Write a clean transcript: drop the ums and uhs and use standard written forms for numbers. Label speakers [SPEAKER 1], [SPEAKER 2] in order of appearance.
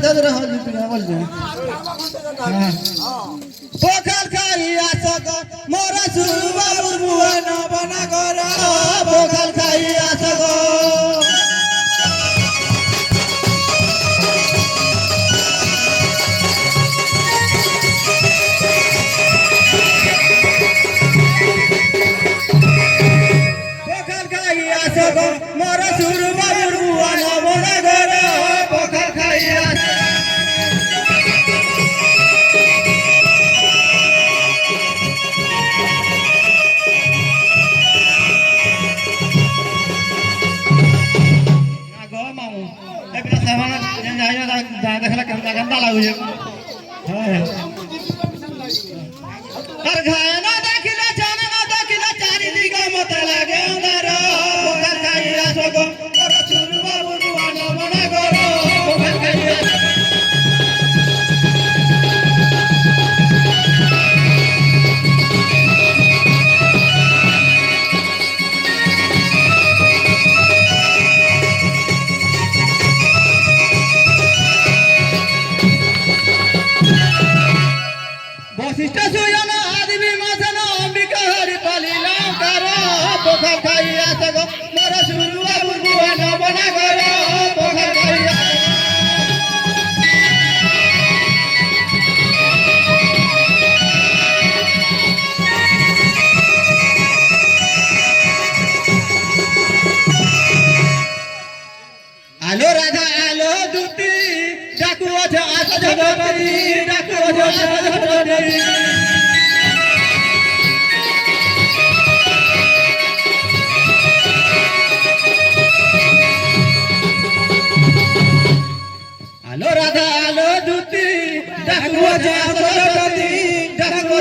[SPEAKER 1] চাদরা হল তুই বলছে পোখাল খাইয়া সগ মোরা সুর বাবুর বুয়া না বনা করা পোখাল খাইয়া সগ মোরা সুর বাবুর বুয়া না বনা করা পোখাল খাইয়া देखला गंदा लागे और घाय ना देखिला जाने ना देखिला चारी दिगा मत लागे अंदर पोखर खाइया सगो और सुर बाबू दुआना बना करो पोखर खाइया वशिष्ठ सुयन आदि मसन अंबिका हरि पालिला करो पोखर खाइया सगो मोरा सुर बाबू दुआना बना करो पोखर खाइया आलो राधा आलो दूती डाकू अच्छा आस जगती डाकू अच्छा जगती आलो राधा आलो दूती डाकू अच्छा जगती डाकू